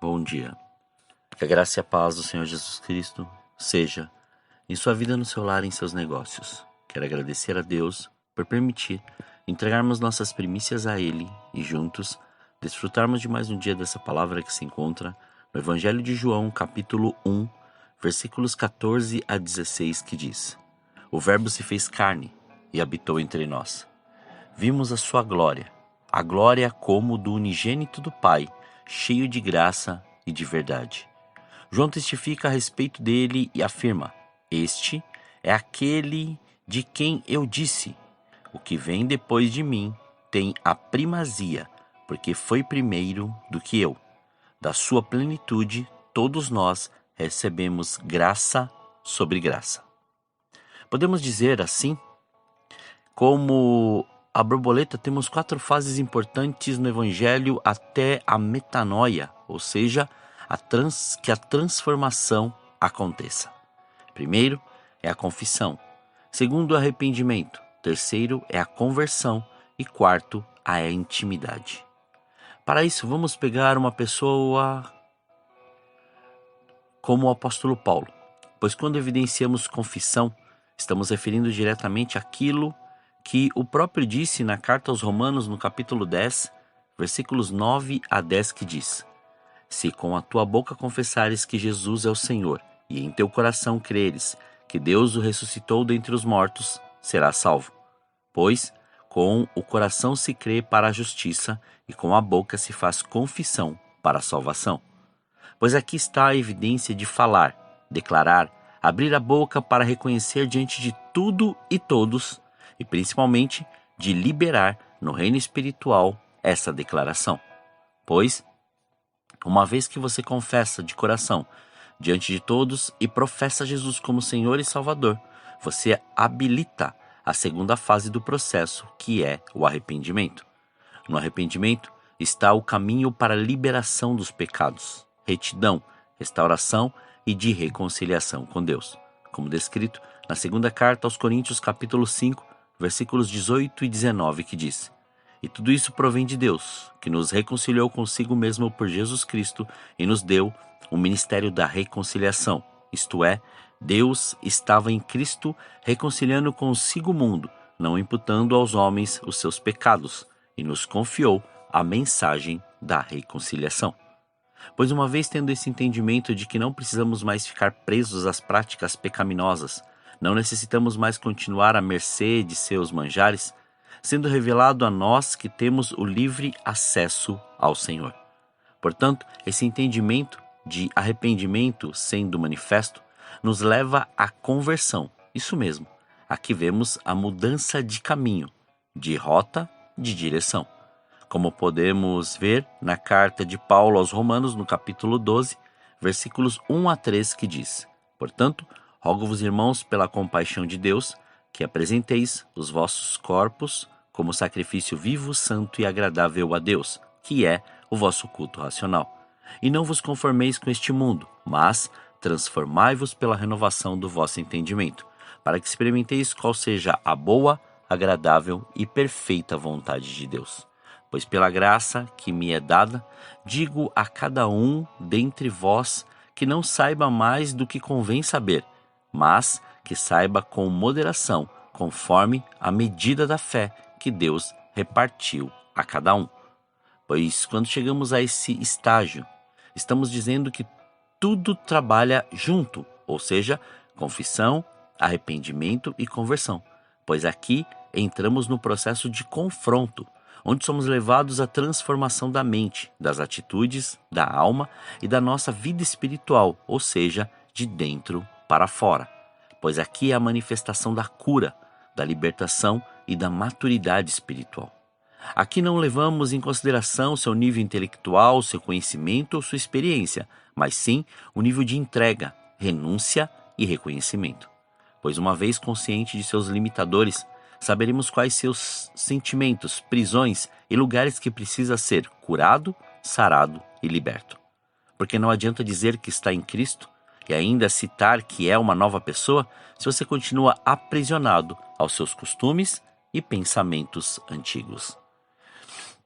Bom dia. Que a graça e a paz do Senhor Jesus Cristo seja em sua vida, no seu lar e em seus negócios. Quero agradecer a Deus por permitir entregarmos nossas primícias a Ele e juntos desfrutarmos de mais um dia dessa palavra que se encontra no Evangelho de João, capítulo 1, versículos 14 a 16, que diz: O Verbo se fez carne e habitou entre nós. Vimos a sua glória, a glória como do unigênito do Pai, cheio de graça e de verdade. João testifica a respeito dele e afirma: Este é aquele de quem eu disse: O que vem depois de mim tem a primazia, porque foi primeiro do que eu. Da sua plenitude, todos nós recebemos graça sobre graça. Podemos dizer assim, como a borboleta, temos 4 fases importantes no Evangelho até a metanoia, ou seja, que a transformação aconteça. Primeiro é a confissão, segundo o arrependimento, terceiro é a conversão e quarto a intimidade. Para isso, vamos pegar uma pessoa como o apóstolo Paulo, pois quando evidenciamos confissão, estamos referindo diretamente àquilo que o próprio disse na carta aos Romanos, no capítulo 10, versículos 9 a 10, que diz: Se com a tua boca confessares que Jesus é o Senhor, e em teu coração creres que Deus o ressuscitou dentre os mortos, serás salvo. Pois com o coração se crê para a justiça, e com a boca se faz confissão para a salvação. Pois aqui está a evidência de falar, declarar, abrir a boca para reconhecer diante de tudo e todos, e principalmente de liberar no reino espiritual essa declaração. Pois, uma vez que você confessa de coração diante de todos e professa Jesus como Senhor e Salvador, você habilita a segunda fase do processo, que é o arrependimento. No arrependimento está o caminho para a liberação dos pecados, retidão, restauração e de reconciliação com Deus, como descrito na segunda carta aos Coríntios, capítulo 5, versículos 18 e 19, que diz: E tudo isso provém de Deus, que nos reconciliou consigo mesmo por Jesus Cristo e nos deu o ministério da reconciliação. Isto é, Deus estava em Cristo reconciliando consigo o mundo, não imputando aos homens os seus pecados, e nos confiou a mensagem da reconciliação. Pois uma vez tendo esse entendimento de que não precisamos mais ficar presos às práticas pecaminosas, não necessitamos mais continuar à mercê de seus manjares, sendo revelado a nós que temos o livre acesso ao Senhor. Portanto, esse entendimento de arrependimento sendo manifesto, nos leva à conversão. Isso mesmo, aqui vemos a mudança de caminho, de rota, de direção. Como podemos ver na carta de Paulo aos Romanos, no capítulo 12, versículos 1 a 3, que diz: Portanto, rogo-vos, irmãos, pela compaixão de Deus, que apresenteis os vossos corpos como sacrifício vivo, santo e agradável a Deus, que é o vosso culto racional. E não vos conformeis com este mundo, mas transformai-vos pela renovação do vosso entendimento, para que experimenteis qual seja a boa, agradável e perfeita vontade de Deus. Pois pela graça que me é dada, digo a cada um dentre vós que não saiba mais do que convém saber, mas que saiba com moderação, conforme a medida da fé que Deus repartiu a cada um. Pois quando chegamos a esse estágio, estamos dizendo que tudo trabalha junto, ou seja, confissão, arrependimento e conversão. Pois aqui entramos no processo de confronto, onde somos levados à transformação da mente, das atitudes, da alma e da nossa vida espiritual, ou seja, de dentro para fora. Pois aqui é a manifestação da cura, da libertação e da maturidade espiritual. Aqui não levamos em consideração seu nível intelectual, seu conhecimento ou sua experiência, mas sim o nível de entrega, renúncia e reconhecimento. Pois uma vez consciente de seus limitadores, saberemos quais seus sentimentos, prisões e lugares que precisa ser curado, sarado e liberto. Porque não adianta dizer que está em Cristo e ainda citar que é uma nova pessoa se você continua aprisionado aos seus costumes e pensamentos antigos.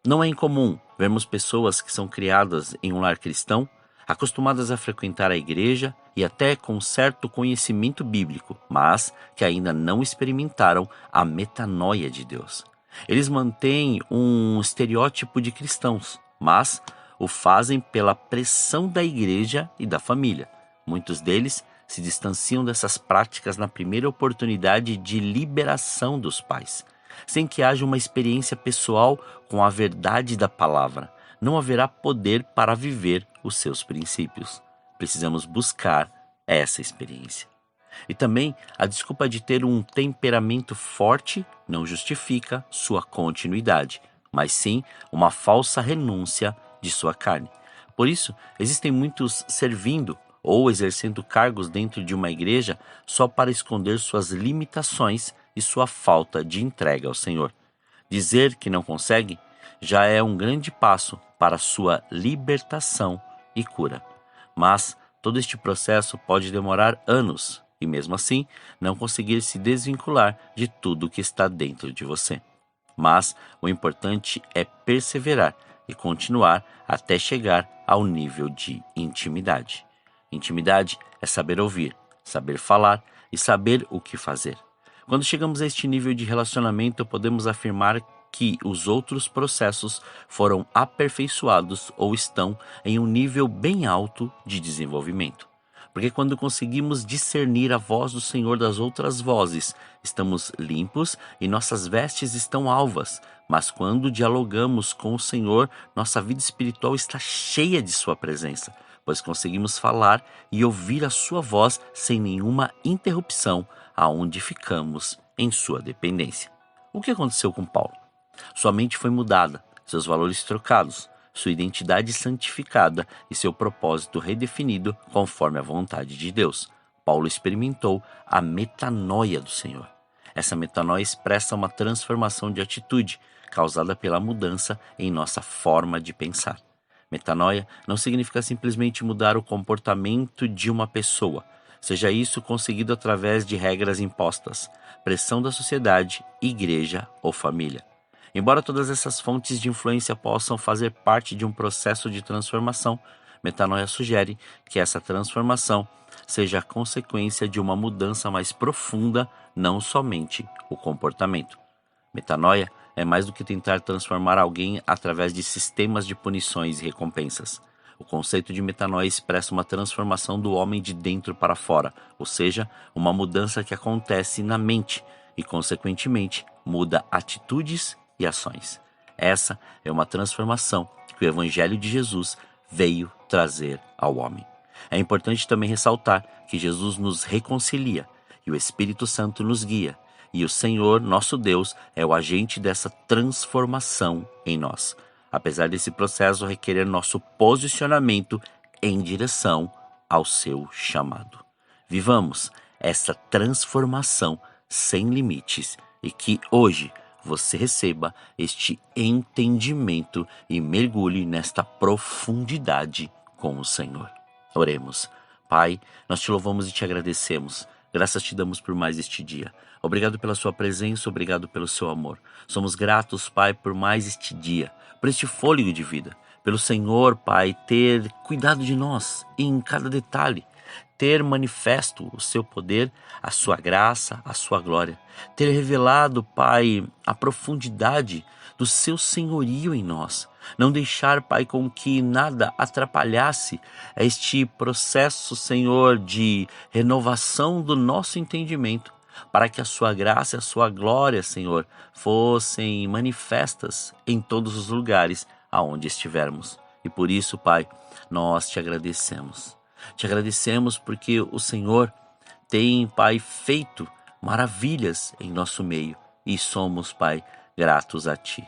Não é incomum vermos pessoas que são criadas em um lar cristão, acostumadas a frequentar a igreja e até com certo conhecimento bíblico, mas que ainda não experimentaram a metanoia de Deus. Eles mantêm um estereótipo de cristãos, mas o fazem pela pressão da igreja e da família. Muitos deles se distanciam dessas práticas na primeira oportunidade de liberação dos pais. Sem que haja uma experiência pessoal com a verdade da palavra, não haverá poder para viver os seus princípios. Precisamos buscar essa experiência. E também a desculpa de ter um temperamento forte não justifica sua continuidade, mas sim uma falsa renúncia de sua carne. Por isso, existem muitos servindo ou exercendo cargos dentro de uma igreja só para esconder suas limitações e sua falta de entrega ao Senhor. Dizer que não consegue já é um grande passo para sua libertação e cura. Mas todo este processo pode demorar anos e, mesmo assim, não conseguir se desvincular de tudo que está dentro de você. Mas o importante é perseverar e continuar até chegar ao nível de intimidade. Intimidade é saber ouvir, saber falar e saber o que fazer. Quando chegamos a este nível de relacionamento, podemos afirmar que os outros processos foram aperfeiçoados ou estão em um nível bem alto de desenvolvimento. Porque quando conseguimos discernir a voz do Senhor das outras vozes, estamos limpos e nossas vestes estão alvas. Mas quando dialogamos com o Senhor, nossa vida espiritual está cheia de sua presença, pois conseguimos falar e ouvir a sua voz sem nenhuma interrupção, aonde ficamos em sua dependência. O que aconteceu com Paulo? Sua mente foi mudada, seus valores trocados, sua identidade santificada e seu propósito redefinido conforme a vontade de Deus. Paulo experimentou a metanoia do Senhor. Essa metanoia expressa uma transformação de atitude causada pela mudança em nossa forma de pensar. Metanoia não significa simplesmente mudar o comportamento de uma pessoa, seja isso conseguido através de regras impostas, pressão da sociedade, igreja ou família. Embora todas essas fontes de influência possam fazer parte de um processo de transformação, metanoia sugere que essa transformação seja a consequência de uma mudança mais profunda, não somente o comportamento. Metanoia é mais do que tentar transformar alguém através de sistemas de punições e recompensas. O conceito de metanoia expressa uma transformação do homem de dentro para fora, ou seja, uma mudança que acontece na mente e, consequentemente, muda atitudes e ações. Essa é uma transformação que o Evangelho de Jesus veio trazer ao homem. É importante também ressaltar que Jesus nos reconcilia e o Espírito Santo nos guia, e o Senhor, nosso Deus, é o agente dessa transformação em nós, apesar desse processo requerer nosso posicionamento em direção ao seu chamado. Vivamos essa transformação sem limites e que hoje você receba este entendimento e mergulhe nesta profundidade com o Senhor. Oremos. Pai, nós te louvamos e te agradecemos. Graças te damos por mais este dia. Obrigado pela sua presença, obrigado pelo seu amor. Somos gratos, Pai, por mais este dia, por este fôlego de vida, pelo Senhor, Pai, ter cuidado de nós em cada detalhe, ter manifesto o seu poder, a sua graça, a sua glória, ter revelado, Pai, a profundidade do seu senhorio em nós. Não deixar, Pai, com que nada atrapalhasse este processo, Senhor, de renovação do nosso entendimento, para que a sua graça e a sua glória, Senhor, fossem manifestas em todos os lugares aonde estivermos. E por isso, Pai, nós te agradecemos. Te agradecemos porque o Senhor tem, Pai, feito maravilhas em nosso meio e somos, Pai, gratos a Ti.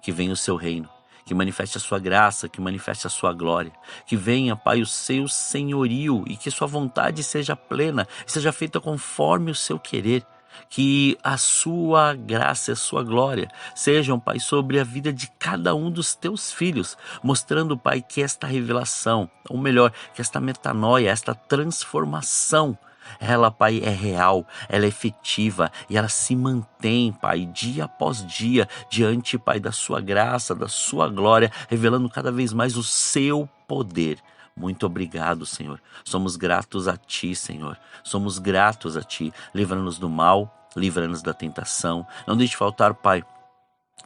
Que venha o Seu reino, que manifeste a Sua graça, que manifeste a Sua glória, que venha, Pai, o Seu senhorio e que Sua vontade seja plena, seja feita conforme o Seu querer. Que a Sua graça e a Sua glória sejam, Pai, sobre a vida de cada um dos Teus filhos, mostrando, Pai, que esta revelação, ou melhor, que esta metanoia, esta transformação, ela, Pai, é real, ela é efetiva e ela se mantém, Pai, dia após dia, diante, Pai, da Sua graça, da Sua glória, revelando cada vez mais o Seu poder. Muito obrigado, Senhor. Somos gratos a Ti, Senhor. Somos gratos a Ti. Livra-nos do mal, livra-nos da tentação. Não deixe faltar, Pai,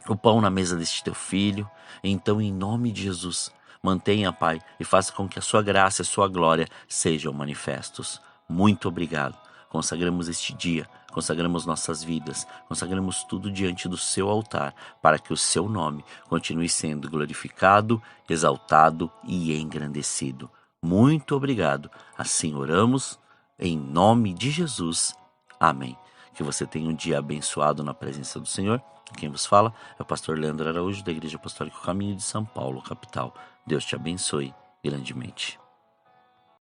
o pão na mesa deste Teu Filho. Então, em nome de Jesus, mantenha, Pai, e faça com que a Sua graça e a Sua glória sejam manifestos. Muito obrigado. Consagramos este dia, consagramos nossas vidas, consagramos tudo diante do Seu altar, para que o Seu nome continue sendo glorificado, exaltado e engrandecido. Muito obrigado. Assim oramos, em nome de Jesus. Amém. Que você tenha um dia abençoado na presença do Senhor. Quem vos fala é o pastor Leandro Araújo, da Igreja Apostólica Caminho de São Paulo, capital. Deus te abençoe grandemente.